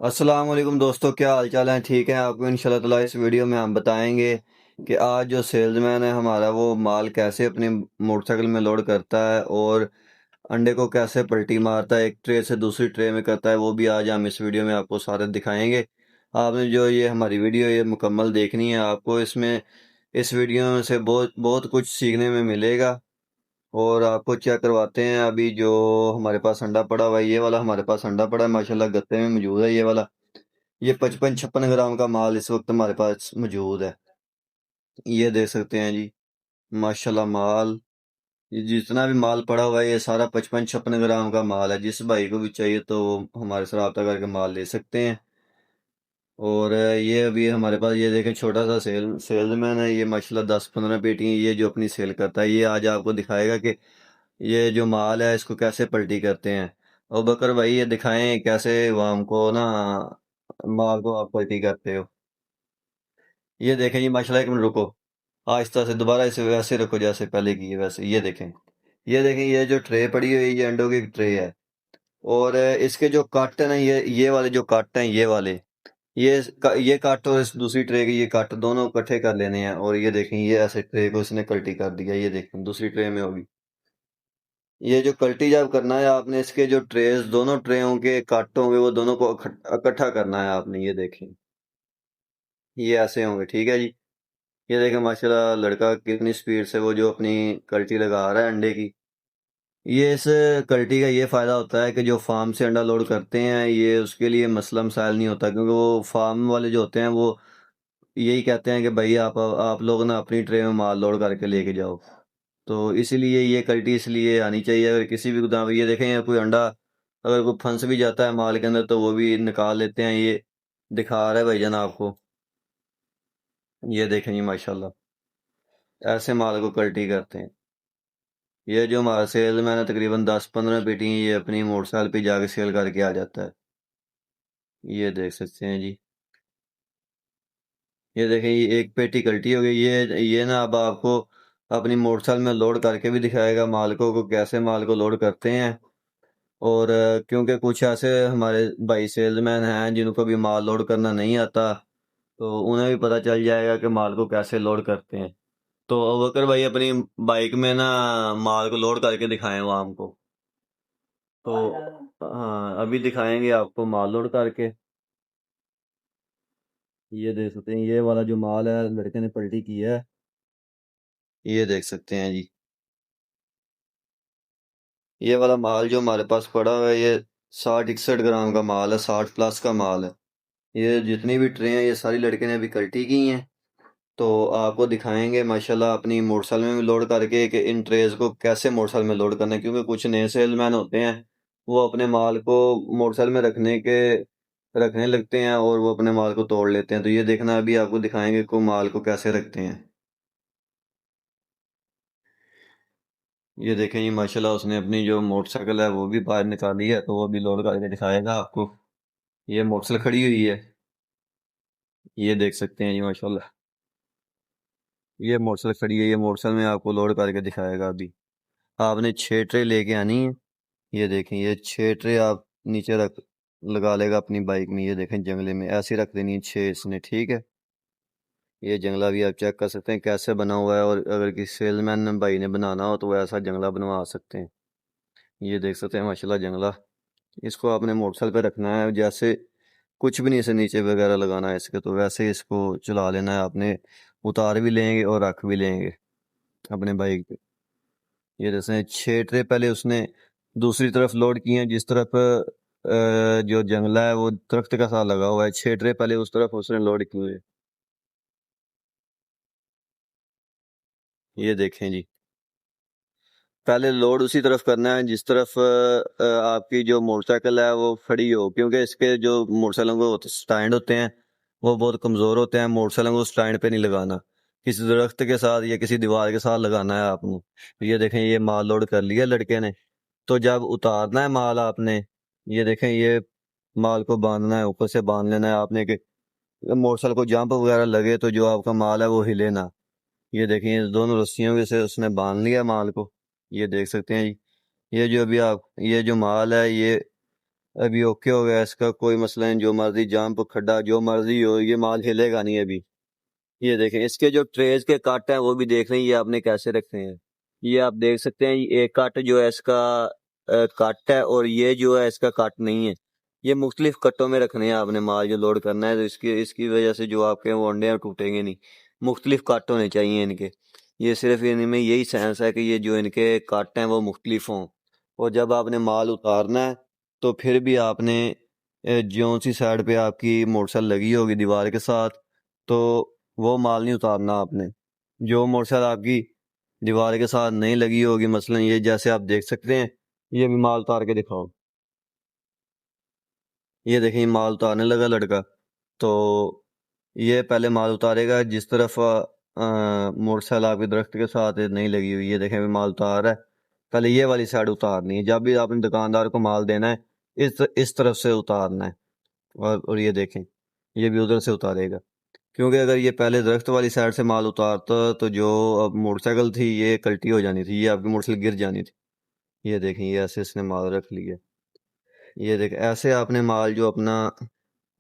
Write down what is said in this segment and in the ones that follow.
السلام علیکم دوستو، کیا حال چال ہیں؟ ٹھیک ہیں؟ آپ کو انشاءاللہ تعالیٰ اس ویڈیو میں ہم بتائیں گے کہ آج جو سیلز مین ہے ہمارا وہ مال کیسے اپنی موٹر سائیکل میں لوڈ کرتا ہے اور انڈے کو کیسے پلٹی مارتا ہے، ایک ٹرے سے دوسری ٹرے میں کرتا ہے، وہ بھی آج ہم اس ویڈیو میں آپ کو سارے دکھائیں گے۔ آپ نے جو یہ ہماری ویڈیو یہ مکمل دیکھنی ہے، آپ کو اس ویڈیو میں سے بہت بہت کچھ سیکھنے میں ملے گا۔ اور آپ کو چیک کرواتے ہیں ابھی جو ہمارے پاس انڈا پڑا ہوا ہے، یہ والا ہمارے پاس انڈا پڑا ہے ماشاءاللہ گتے میں موجود ہے۔ یہ والا یہ 55-56 گرام کا مال اس وقت ہمارے پاس موجود ہے، یہ دیکھ سکتے ہیں جی ماشاءاللہ مال۔ یہ جتنا بھی مال پڑا ہوا ہے یہ سارا 55-56 گرام کا مال ہے۔ جس بھائی کو بھی چاہیے تو وہ ہمارے سے رابطہ کر کے مال لے سکتے ہیں۔ اور یہ ابھی ہمارے پاس یہ دیکھیں چھوٹا سا سیلز مین ہے، یہ ماشاءاللہ 10-15 پیٹی یہ جو اپنی سیل کرتا ہے، یہ آج آپ کو دکھائے گا کہ یہ جو مال ہے اس کو کیسے پلٹی کرتے ہیں۔ اور بکر بھائی یہ دکھائیں کیسے عوام کو نا مال کو آپ پلٹی کرتے ہو۔ یہ دیکھیں جی ماشاءاللہ، ایک منٹ رکو، آہستہ سے دوبارہ اسے ویسے رکھو جیسے پہلے کی ہے ویسے۔ یہ دیکھیں یہ جو ٹرے پڑی ہوئی ہے یہ انڈوں کی ٹرے ہے، اور اس کے جو کٹ ہے نا، یہ والے جو کٹ ہیں یہ کٹ اور اس دوسری ٹرے کے یہ کٹ دونوں اکٹھے کر لینے ہیں۔ اور یہ دیکھیں یہ ایسے ٹرے کو اس نے کلٹی کر دیا، یہ دیکھیں دوسری ٹرے میں ہوگی۔ یہ جو کلٹی جب کرنا ہے آپ نے، اس کے جو ٹریز دونوں ٹریوں کے کٹ ہوں گے وہ دونوں کو اکٹھا کرنا ہے آپ نے۔ یہ دیکھیں یہ ایسے ہوں گے، ٹھیک ہے جی۔ یہ دیکھیں ماشاءاللہ لڑکا کتنی سپیڈ سے وہ جو اپنی کلٹی لگا رہا ہے انڈے کی۔ یہ اس کلٹی کا یہ فائدہ ہوتا ہے کہ جو فارم سے انڈا لوڈ کرتے ہیں یہ اس کے لیے مسئلہ مسائل نہیں ہوتا، کیونکہ وہ فارم والے جو ہوتے ہیں وہ یہی کہتے ہیں کہ بھائی آپ لوگ نا اپنی ٹرے میں مال لوڈ کر کے لے کے جاؤ۔ تو اسی لیے یہ کلٹی اس لیے آنی چاہیے۔ اگر کسی بھی گودام یہ دیکھیں یا کوئی انڈا اگر کوئی پھنس بھی جاتا ہے مال کے اندر تو وہ بھی نکال لیتے ہیں۔ یہ دکھا رہا ہے بھائی جان آپ کو، یہ دیکھیں جی ماشاءاللہ ایسے مال کو کلٹی کرتے ہیں۔ یہ جو ہمارا سیل مین ہے تقریباً 10-15 پیٹی یہ اپنی موٹر سائیکل پہ جا کے سیل کر کے آ جاتا ہے، یہ دیکھ سکتے ہیں جی۔ یہ دیکھیں یہ ایک پیٹی کلٹی ہو گئی۔ یہ نا اب آپ کو اپنی موٹر سائیکل میں لوڈ کر کے بھی دکھائے گا مالکوں کو کیسے مال کو لوڈ کرتے ہیں۔ اور کیونکہ کچھ ایسے ہمارے بھائی سیلز مین ہیں جن کو بھی مال لوڈ کرنا نہیں آتا، تو انہیں بھی پتہ چل جائے گا کہ مال کو کیسے لوڈ کرتے ہیں۔ تو ابوبکر بھائی اپنی بائک میں نا مال کو لوڈ کر کے دکھائیں عوام کو۔ تو ہاں ابھی دکھائیں گے آپ کو مال لوڈ کر کے۔ یہ دیکھ سکتے ہیں یہ والا جو مال ہے لڑکے نے پلٹی کی ہے، یہ دیکھ سکتے ہیں جی۔ یہ والا مال جو ہمارے پاس پڑا ہوا ہے یہ 60-61 گرام کا مال ہے، 60+ کا مال ہے۔ یہ جتنی بھی ٹرے ہیں یہ ساری لڑکے نے ابھی کلٹی کی ہیں، تو آپ کو دکھائیں گے ماشاءاللہ اپنی موٹر سائیکل میں بھی لوڈ کر کے کہ ان ٹریز کو کیسے موٹر سائیکل میں لوڈ کرنا ہے۔ کیونکہ کچھ نئے سیل مین ہوتے ہیں وہ اپنے مال کو موٹر سائیکل میں رکھنے لگتے ہیں اور وہ اپنے مال کو توڑ لیتے ہیں۔ تو یہ دیکھنا ابھی آپ کو دکھائیں گے کہ مال کو کیسے رکھتے ہیں۔ یہ دیکھیں جی ماشاءاللہ اس نے اپنی جو موٹر سائیکل ہے وہ بھی باہر نکالی ہے، تو وہ بھی لوڈ کر کے دکھائے گا آپ کو۔ یہ موٹر سائیکل کھڑی ہوئی ہے، یہ دیکھ سکتے ہیں جی ماشاءاللہ یہ موٹر سائیکل کھڑی ہے۔ یہ موٹر سائیکل میں آپ کو لوڈ کر کے دکھائے گا ابھی۔ آپ نے 6 ٹرے لے کے آنی ہے۔ یہ دیکھیں یہ 6 ٹرے آپ نیچے لگا لے گا اپنی بائک میں۔ یہ دیکھیں جنگلے میں ایسے رکھ دینی ہے 6 اس نے، ٹھیک ہے۔ یہ جنگلہ بھی آپ چیک کر سکتے ہیں کیسے بنا ہوا ہے، اور اگر کسی سیل مین بھائی نے بنانا ہو تو وہ ایسا جنگلہ بنوا سکتے ہیں۔ یہ دیکھ سکتے ہیں ماشاءاللہ جنگلہ۔ اس کو آپ نے موٹر سائیکل پہ رکھنا ہے، جیسے کچھ بھی نہیں اسے نیچے وغیرہ لگانا ہے اس کے، تو ویسے ہی اس کو چلا لینا ہے۔ آپ نے اتار بھی لیں گے اور رکھ بھی لیں گے اپنے بائک پہ۔ یہ جیسے 6 ٹرے پہلے اس نے دوسری طرف لوڈ کی ہیں، جس طرف جو جنگلہ ہے وہ درخت کا ساتھ لگا ہوا ہے، 6 ٹرے پہلے اس طرف اس نے لوڈ کی ہوئے۔ یہ دیکھیں جی پہلے لوڈ اسی طرف کرنا ہے جس طرف آپ کی جو موٹر سائیکل ہے وہ کھڑی ہو، کیونکہ اس کے جو موٹر سائیکلوں کو سٹینڈ ہوتے ہیں وہ بہت کمزور ہوتے ہیں۔ موٹر سائیکلوں کو سٹینڈ پہ نہیں لگانا، کسی درخت کے ساتھ یا کسی دیوار کے ساتھ لگانا ہے آپ نے۔ یہ دیکھیں یہ مال لوڈ کر لیا لڑکے نے، تو جب اتارنا ہے مال آپ نے، یہ دیکھیں یہ مال کو باندھنا ہے، اوپر سے باندھ لینا ہے آپ نے کہ موٹر سائیکل کو جمپ وغیرہ لگے تو جو آپ کا مال ہے وہ ہلے نہ۔ یہ دیکھیں یہ دونوں رسیوں سے اس نے باندھ لیا مال کو، یہ دیکھ سکتے ہیں جی۔ یہ جو ابھی یہ جو مال ہے یہ ابھی اوکے ہو گیا اس کا، کوئی مسئلہ نہیں، جو مرضی جام کھڈا جو مرضی ہو، یہ مال ہلے گا نہیں ابھی۔ یہ دیکھیں اس کے جو ٹریز کے کٹ ہیں وہ بھی دیکھ رہے ہیں، یہ آپ نے کیسے رکھے ہیں۔ یہ آپ دیکھ سکتے ہیں ایک کٹ جو ہے اس کا کٹ ہے، اور یہ جو ہے اس کا کٹ نہیں ہے۔ یہ مختلف کٹوں میں رکھنے ہیں آپ نے مال جو لوڈ کرنا ہے، تو اس کی وجہ سے جو آپ کے وہ انڈے ہیں ٹوٹیں گے نہیں، مختلف کٹ ہونے چاہیے ان کے۔ یہ صرف ان میں یہی سینس ہے کہ یہ جو ان کے کٹ ہیں وہ مختلف ہوں، اور جب آپ نے مال اتارنا ہے تو پھر بھی آپ نے جون سی سائڈ پہ آپ کی موٹر سائیکل لگی ہوگی دیوار کے ساتھ، تو وہ مال نہیں اتارنا آپ نے۔ جو موٹر سائیکل آپ کی دیوار کے ساتھ نہیں لگی ہوگی، مثلا یہ جیسے آپ دیکھ سکتے ہیں، یہ بھی مال اتار کے دکھاؤ، یہ دیکھیں یہ مال اتارنے لگا لڑکا۔ تو یہ پہلے مال اتارے گا جس طرف موٹر سائیکل آپ کے درخت کے ساتھ نہیں لگی ہوئی، یہ دیکھیں مال اتار رہا ہے، پہلے یہ والی سائڈ اتارنی ہے۔ جب بھی آپ نے دکاندار کو مال دینا ہے اس طرف سے اتارنا ہے، اور یہ دیکھیں یہ بھی ادھر سے اتارے گا، کیونکہ اگر یہ پہلے درخت والی سائڈ سے مال اتارتا تو جو اب موٹر سائیکل تھی یہ کلٹی ہو جانی تھی، یہ آپ کی موٹر سائیکل گر جانی تھی۔ یہ دیکھیں یہ ایسے اس نے مال رکھ لیا۔ یہ دیکھیں ایسے آپ نے مال جو اپنا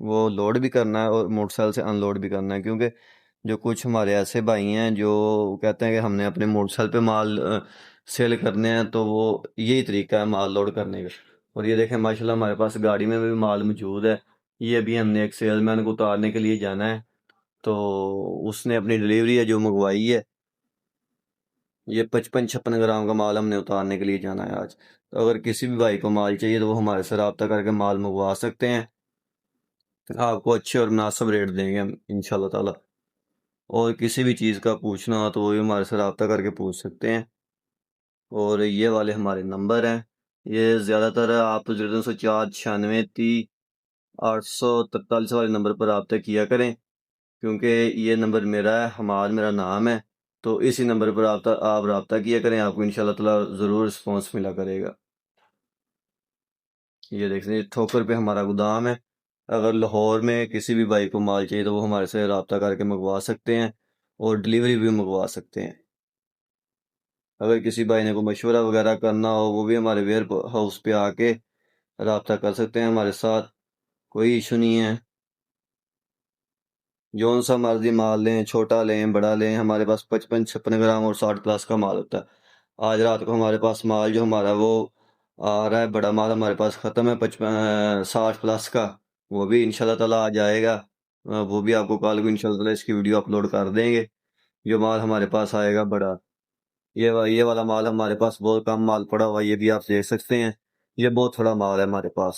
وہ لوڈ بھی کرنا ہے اور موٹر سائیکل سے ان لوڈ بھی کرنا ہے، کیونکہ جو کچھ ہمارے ایسے بھائی ہیں جو کہتے ہیں کہ ہم نے اپنے موٹر سائیکل پہ مال سیل کرنے ہیں، تو وہ یہی طریقہ ہے مال لوڈ کرنے کا۔ اور یہ دیکھیں ماشاءاللہ ہمارے پاس گاڑی میں بھی مال موجود ہے، یہ بھی ہم نے ایک سیل مین کو اتارنے کے لیے جانا ہے، تو اس نے اپنی ڈلیوری ہے جو منگوائی ہے، یہ 55-56 گرام کا مال ہم نے اتارنے کے لیے جانا ہے آج۔ تو اگر کسی بھی بھائی کو مال چاہیے تو وہ ہمارے سے رابطہ کر کے مال منگوا سکتے ہیں، آپ کو اچھے اور مناسب ریٹ دیں گے ہم انشاءاللہ تعالی۔ اور کسی بھی چیز کا پوچھنا ہو تو وہ بھی ہمارے سے رابطہ کر کے پوچھ سکتے ہیں۔ اور یہ والے ہمارے نمبر ہیں، یہ زیادہ تر آپ 0304930 843 والے نمبر پر رابطہ کیا کریں، کیونکہ یہ نمبر میرا ہے، حماد میرا نام ہے، تو اسی نمبر پر آپ رابطہ کیا کریں، آپ کو انشاءاللہ تعالی ضرور رسپانس ملا کرے گا۔ یہ دیکھ لیں ٹھوکر پہ ہمارا گودام ہے، اگر لاہور میں کسی بھی بھائی کو مال چاہیے تو وہ ہمارے سے رابطہ کر کے منگوا سکتے ہیں، اور ڈلیوری بھی منگوا سکتے ہیں۔ اگر کسی بھائی نے کو مشورہ وغیرہ کرنا ہو وہ بھی ہمارے ویئر ہاؤس پہ آ کے رابطہ کر سکتے ہیں ہمارے ساتھ، کوئی ایشو نہیں ہے۔ جون سا مرضی مال لیں، چھوٹا لیں بڑا لیں، ہمارے پاس 55-56 گرام اور 60+ کا مال ہوتا ہے۔ آج رات کو ہمارے پاس مال جو ہمارا وہ آ رہا ہے، بڑا مال ہمارے پاس ختم ہے 60+ کا، وہ بھی انشاءاللہ تعالیٰ آ جائے گا، وہ بھی آپ کو کال کو انشاءاللہ تعالیٰ اس کی ویڈیو اپلوڈ کر دیں گے۔ جو مال ہمارے پاس آئے گا بڑا، یہ والا مال ہمارے پاس بہت کم مال پڑا ہوا، یہ بھی آپ دیکھ سکتے ہیں، یہ بہت تھوڑا مال ہے ہمارے پاس۔